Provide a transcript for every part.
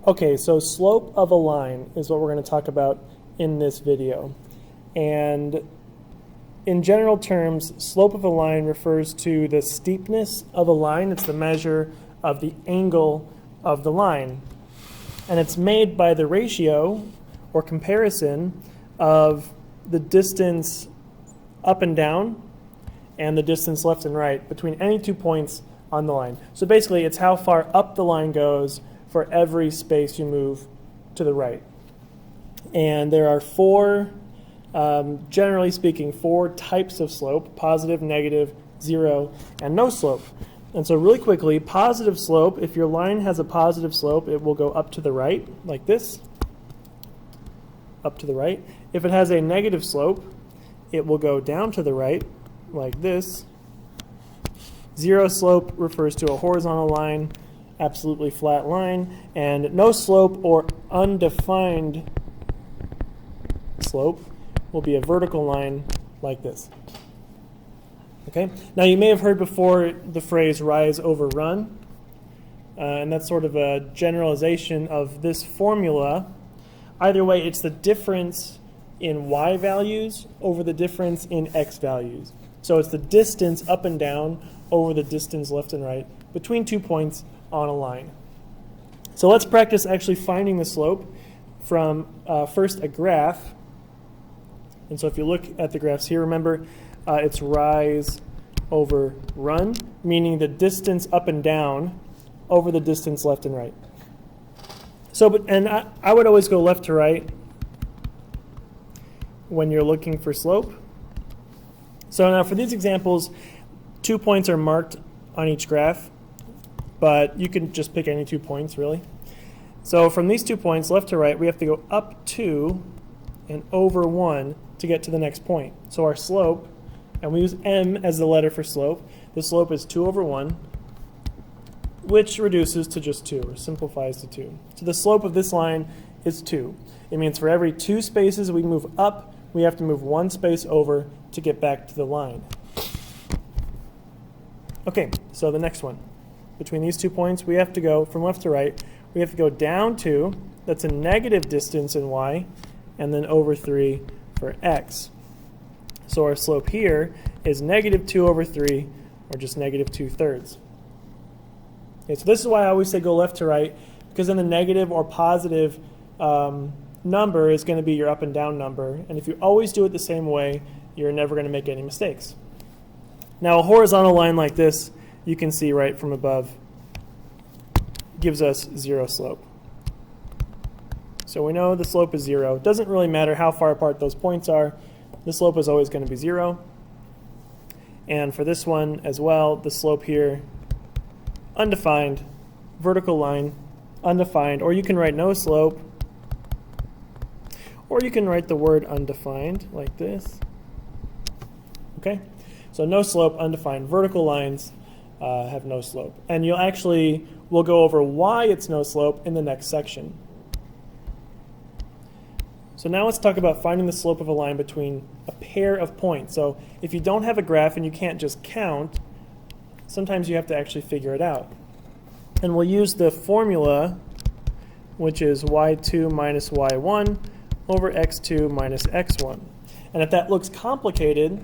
Okay, so slope of a line is what we're going to talk about in this video. And in general terms, slope of a line refers to the steepness of a line. It's the measure of the angle of the line. And it's made by the ratio or comparison of the distance up and down and the distance left and right between any 2 points on the line. So basically, it's how far up the line goes for every space you move to the right. And there are four, generally speaking, four types of slope: positive, negative, zero, and no slope. And so really quickly, positive slope, if your line has a positive slope, it will go up to the right, like this, up to the right. If it has a negative slope, it will go down to the right, like this. Zero slope refers to a horizontal line, absolutely flat line, and no slope or undefined slope will be a vertical line like this. Okay. Now you may have heard before the phrase rise over run, and that's sort of a generalization of this formula. Either way, it's the difference in y values over the difference in x values. So it's the distance up and down over the distance left and right between 2 points on a line. So let's practice actually finding the slope from first a graph. And so if you look at the graphs here, remember it's rise over run, meaning the distance up and down over the distance left and right. So, I would always go left to right when you're looking for slope. So now for these examples, 2 points are marked on each graph, but you can just pick any 2 points really. So from these 2 points, left to right, we have to go up 2 and over 1 to get to the next point. So our slope, and we use m as the letter for slope, the slope is 2 over 1, which reduces to just 2, or simplifies to 2. So the slope of this line is 2. It means for every 2 spaces we move up, we have to move 1 space over to get back to the line. Okay, so the next one. Between these 2 points, we have to go from left to right. We have to go down 2. That's a negative distance in y, and then over 3 for x. So our slope here is negative 2 over 3, or just negative 2/3. Okay, so this is why I always say go left to right, because then the negative or positive number is going to be your up and down number. And if you always do it the same way, you're never going to make any mistakes. Now a horizontal line like this, you can see right from above, gives us zero slope. So we know the slope is 0. It doesn't really matter how far apart those points are. The slope is always going to be 0. And for this one as well, the slope here, undefined, vertical line, undefined, or you can write no slope, or you can write the word undefined like this. Okay? So no slope, undefined, vertical lines have no slope. And we'll go over why it's no slope in the next section. So now let's talk about finding the slope of a line between a pair of points. So if you don't have a graph and you can't just count, sometimes you have to actually figure it out. And we'll use the formula, which is y2 minus y1 over x2 minus x1. And if that looks complicated,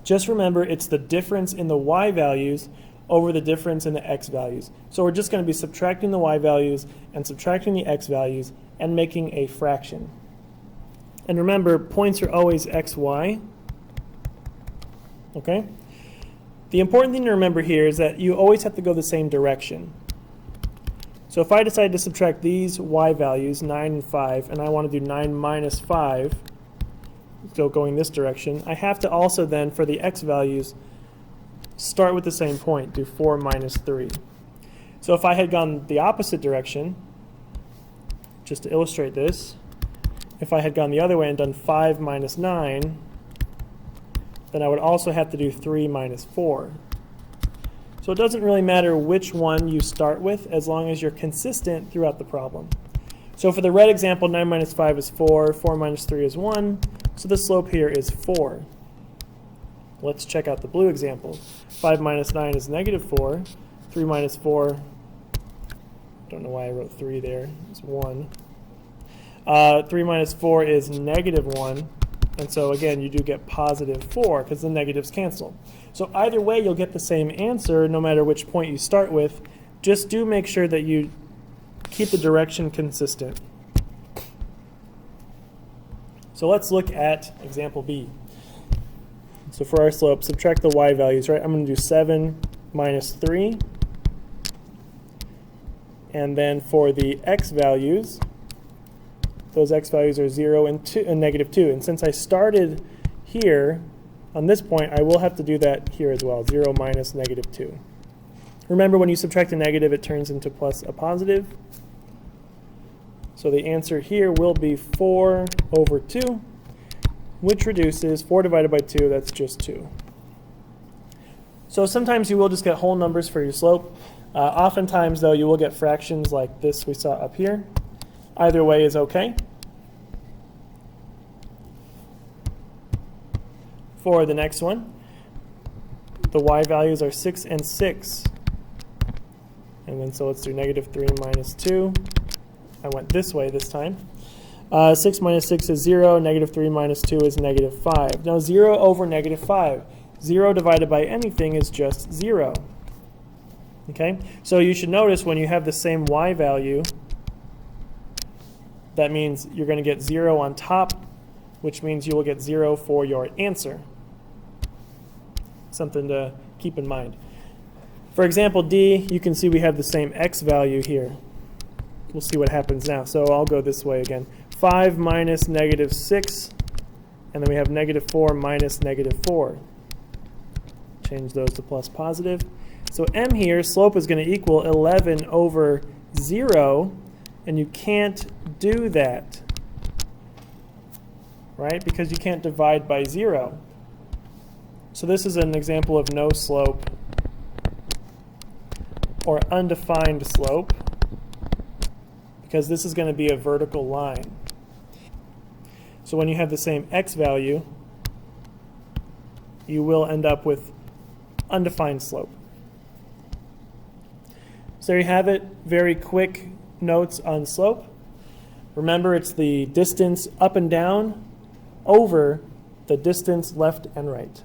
just remember it's the difference in the y values over the difference in the x values. So we're just going to be subtracting the y values and subtracting the x values and making a fraction. And remember, points are always x, y. Okay? The important thing to remember here is that you always have to go the same direction. So if I decide to subtract these y values, 9 and 5, and I want to do 9 minus 5, so going this direction, I have to also then, for the x values, start with the same point, do 4 minus 3. So if I had gone the opposite direction, just to illustrate this, if I had gone the other way and done 5 minus 9, then I would also have to do 3 minus 4. So it doesn't really matter which one you start with as long as you're consistent throughout the problem. So for the red example, 9 minus 5 is 4, 4 minus 3 is 1, so the slope here is 4. Let's check out the blue example. 5 minus 9 is negative 4, 3 minus 4 Don't know why I wrote 3 there. It's 1. 3 minus 4 is negative 1. And so again, you do get positive 4 because the negatives cancel. So either way, you'll get the same answer no matter which point you start with. Just do make sure that you keep the direction consistent. So let's look at example B. So for our slope, subtract the y values, right? I'm going to do 7 minus 3. And then for the x values, those x values are 0 and negative 2. And since I started here, on this point, I will have to do that here as well, 0 minus negative 2. Remember, when you subtract a negative, it turns into plus a positive. So the answer here will be 4 over 2, which reduces 4 divided by 2, that's just 2. So sometimes you will just get whole numbers for your slope. Oftentimes, though, you will get fractions like this we saw up here. Either way is okay. For the next one, the y values are 6 and 6. And then so let's do negative 3 minus 2. I went this way this time. 6 minus 6 is 0. Negative 3 minus 2 is negative 5. Now 0 over negative 5. 0 divided by anything is just 0. Okay? So you should notice when you have the same y value, that means you're going to get 0 on top, which means you will get 0 for your answer. Something to keep in mind. For example D, you can see we have the same x value here. We'll see what happens now. So I'll go this way again. 5 minus negative 6, and then we have negative 4 minus negative 4. Change those to plus positive. So m here, slope is going to equal 11 over 0, and you can't do that, right? Because you can't divide by 0. So this is an example of no slope or undefined slope, because this is going to be a vertical line. So when you have the same x value, you will end up with undefined slope. So there you have it. Very quick notes on slope. Remember, it's the distance up and down over the distance left and right.